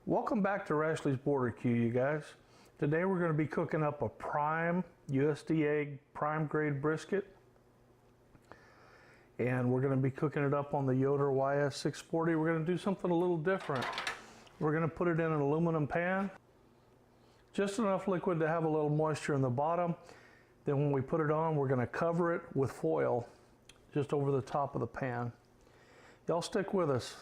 Welcome back to Rashley's BBQ, you guys. Today we're going to be cooking up a prime USDA prime grade brisket. And we're going to be cooking it up on the Yoder YS640. We're going to do something a little different. We're going to put it in an aluminum pan. Just enough liquid to have a little moisture in the bottom. Then when we put it on, we're going to cover it with foil just over the top of the pan. Y'all stick with us.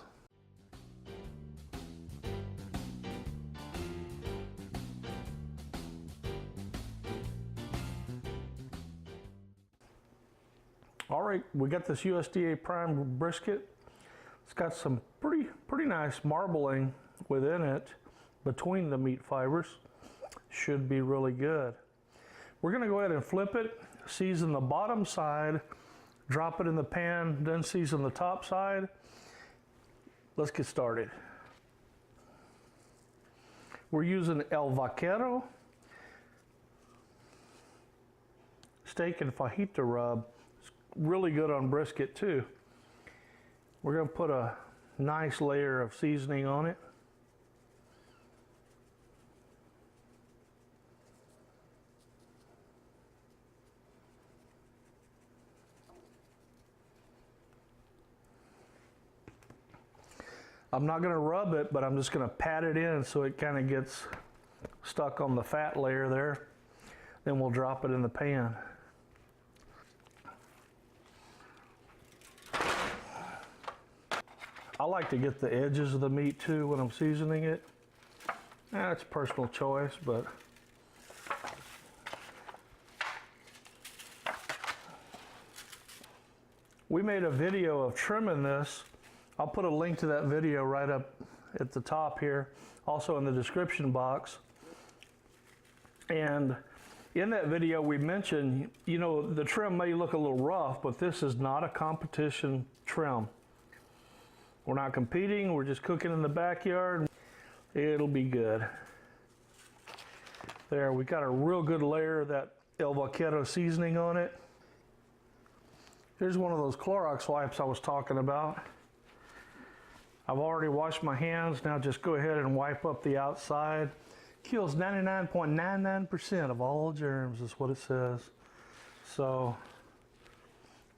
All right, we got this USDA prime brisket. It's got some pretty nice marbling within it between the meat fibers. Should be really good. We're gonna go ahead and flip it, season the bottom side, drop it in the pan, then season the top side. Let's get started. We're using El Vaquero Steak and Fajita rub. Really good on brisket too. We're going to put a nice layer of seasoning on it. I'm not going to rub it, but I'm just going to pat it in so it kind of gets stuck on the fat layer there. Then we'll drop it in the pan. I like to get the edges of the meat too when I'm seasoning it. It's personal choice, but we made a video of trimming this. I'll put a link to that video right up at the top here, also in the description box. And in that video we mentioned, you know, the trim may look a little rough, but this is not a competition trim. We're not competing, we're just cooking in the backyard. It'll be good. There, we got a real good layer of that El Vaquero seasoning on it. Here's one of those Clorox wipes I was talking about. I've already washed my hands, now just go ahead and wipe up the outside. Kills 99.99% of all germs is what it says. So,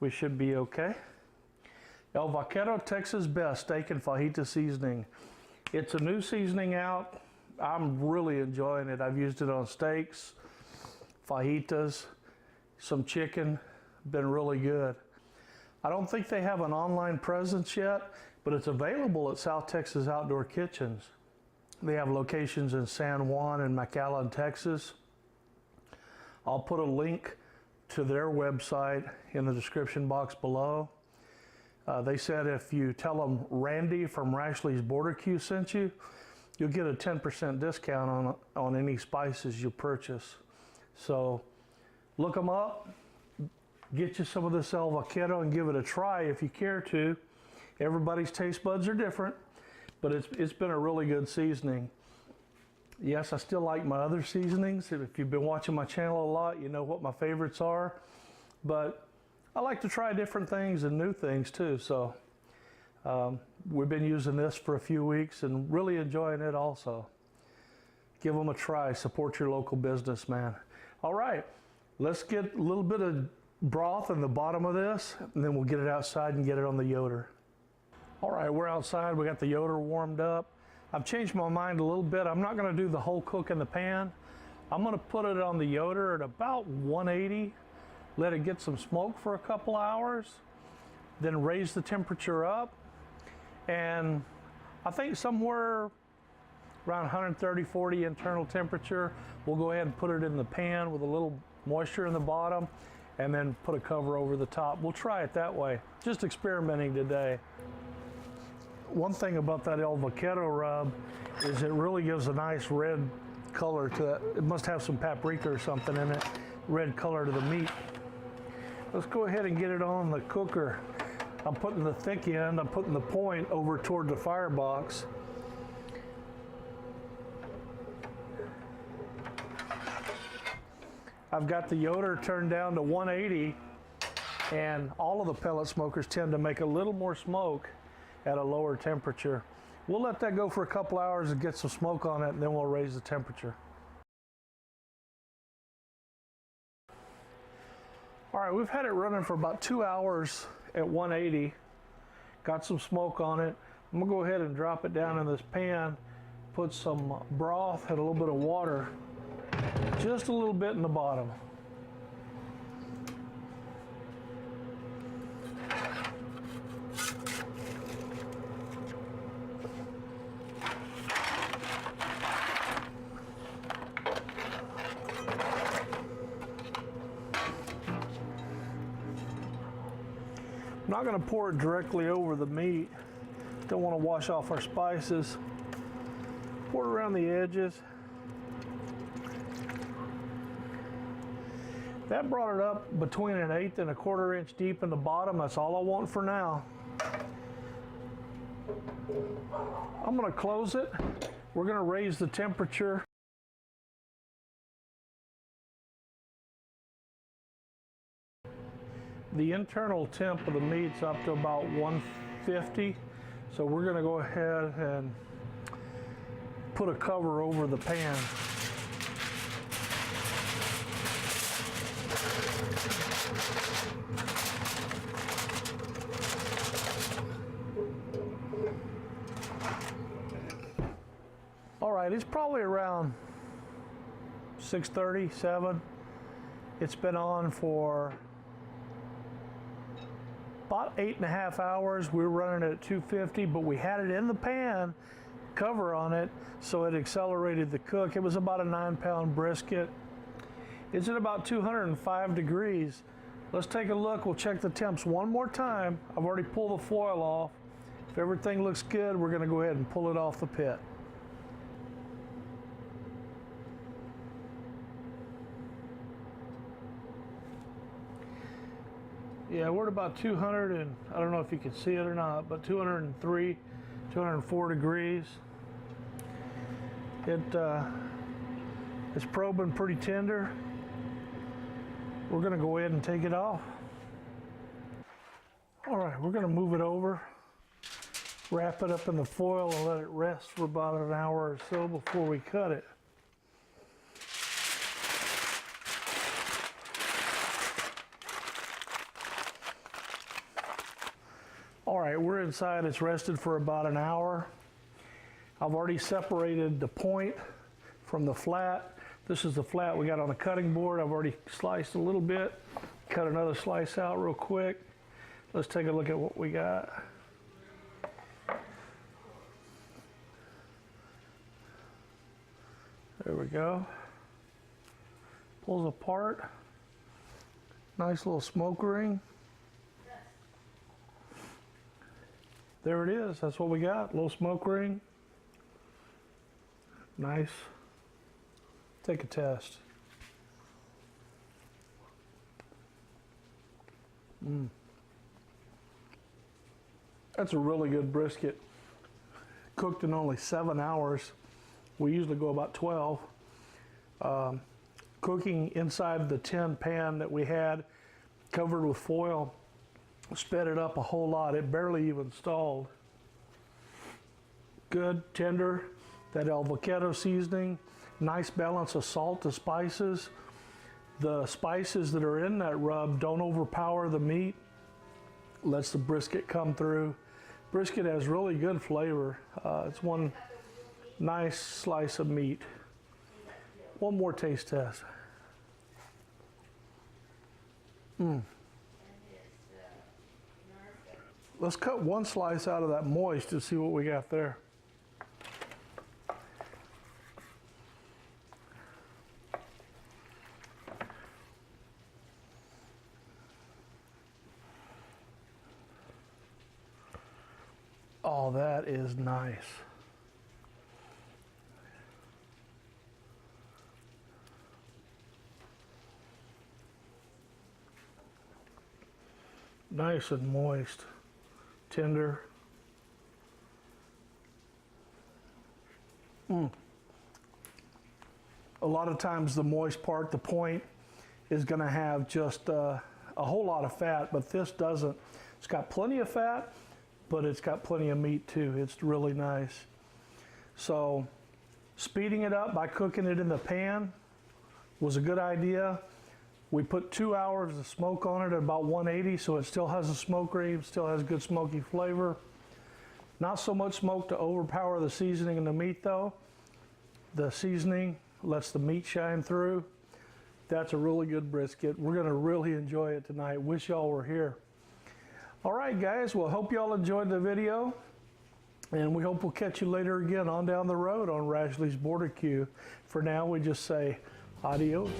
we should be okay. El Vaquero, Texas Best Steak and Fajita Seasoning. It's a new seasoning out. I'm really enjoying it. I've used it on steaks, fajitas, some chicken. Been really good. I don't think they have an online presence yet, but it's available at South Texas Outdoor Kitchens. They have locations in San Juan and McAllen, Texas. I'll put a link to their website in the description box below. They said if you tell them Randy from Rashley's BBQ sent you, you'll get a 10% discount on any spices you purchase. So look them up, get you some of this El Vaquero and give it a try if you care to. Everybody's taste buds are different, but it's been a really good seasoning. Yes, I still like my other seasonings. If you've been watching my channel a lot, you know what my favorites are. But I like to try different things and new things too, so we've been using this for a few weeks and really enjoying it also. Give them a try, support your local business, man. All right, let's get a little bit of broth in the bottom of this, and then we'll get it outside and get it on the Yoder. All right, we're outside, we got the Yoder warmed up. I've changed my mind a little bit. I'm not gonna do the whole cook in the pan. I'm gonna put it on the Yoder at about 180. Let it get some smoke for a couple hours, then raise the temperature up. And I think somewhere around 130, 40 internal temperature, we'll go ahead and put it in the pan with a little moisture in the bottom and then put a cover over the top. We'll try it that way. Just experimenting today. One thing about that El Vaquero rub is it really gives a nice red color to it. It must have some paprika or something in it, red color to the meat. Let's go ahead and get it on the cooker. I'm putting the thick end, I'm putting the point over toward the firebox. I've got the Yoder turned down to 180, and all of the pellet smokers tend to make a little more smoke at a lower temperature. We'll let that go for a couple hours and get some smoke on it, and then we'll raise the temperature. All right, we've had it running for about 2 hours at 180. Got some smoke on it. I'm gonna go ahead and drop it down in this pan, put some broth and a little bit of water, just a little bit in the bottom. I'm not going to pour it directly over the meat. Don't want to wash off our spices. Pour it around the edges. That brought it up between an 1/8 and a 1/4 inch deep in the bottom. That's all I want for now. I'm going to close it. We're going to raise the temperature. The internal temp of the meat's up to about 150, so we're going to go ahead and put a cover over the pan. All right, it's probably around 6:30, 7. It's been on for about 8.5 hours. We were running it at 250, but we had it in the pan, cover on it, so it accelerated the cook. It was about a 9-pound brisket. It's at about 205 degrees. Let's take a look. We'll check the temps one more time. I've already pulled the foil off. If everything looks good, we're going to go ahead and pull it off the pit. Yeah, we're at about 200, and I don't know if you can see it or not, but 203, 204 degrees. It's probing pretty tender. We're gonna go ahead and take it off. All right, we're gonna move it over, wrap it up in the foil and let it rest for about an hour or so before we cut it. All right, we're inside. It's rested for about an hour. I've already separated the point from the flat. This is the flat we got on the cutting board. I've already sliced a little bit. Cut another slice out real quick. Let's take a look at what we got. There we go. Pulls apart. Nice little smoke ring. There it is. That's what we got. Little smoke ring. Nice. Take a test. That's a really good brisket. Cooked in only 7 hours. We usually go about 12. Cooking inside the tin pan that we had, covered with foil, sped it up a whole lot. It barely even stalled. Good, tender, that Vaquero seasoning, nice balance of salt to spices. The spices that are in that rub don't overpower the meat, lets the brisket come through. Brisket has really good flavor. It's one nice slice of meat. One more taste test. Let's cut one slice out of that moist to see what we got there. Oh, that is nice. Nice and moist. Tender. A lot of times the moist part, the point, is going to have just a whole lot of fat, but this doesn't. It's got plenty of fat, but it's got plenty of meat too. It's really nice. So speeding it up by cooking it in the pan was a good idea. We put 2 hours of smoke on it at about 180, so it still has a smoke ring, still has good smoky flavor. Not so much smoke to overpower the seasoning in the meat though. The seasoning lets the meat shine through. That's a really good brisket. We're gonna really enjoy it tonight. Wish y'all were here. All right, guys, well, hope y'all enjoyed the video, and we hope we'll catch you later again on down the road on Rashleigh's BBQ. For now, we just say adios.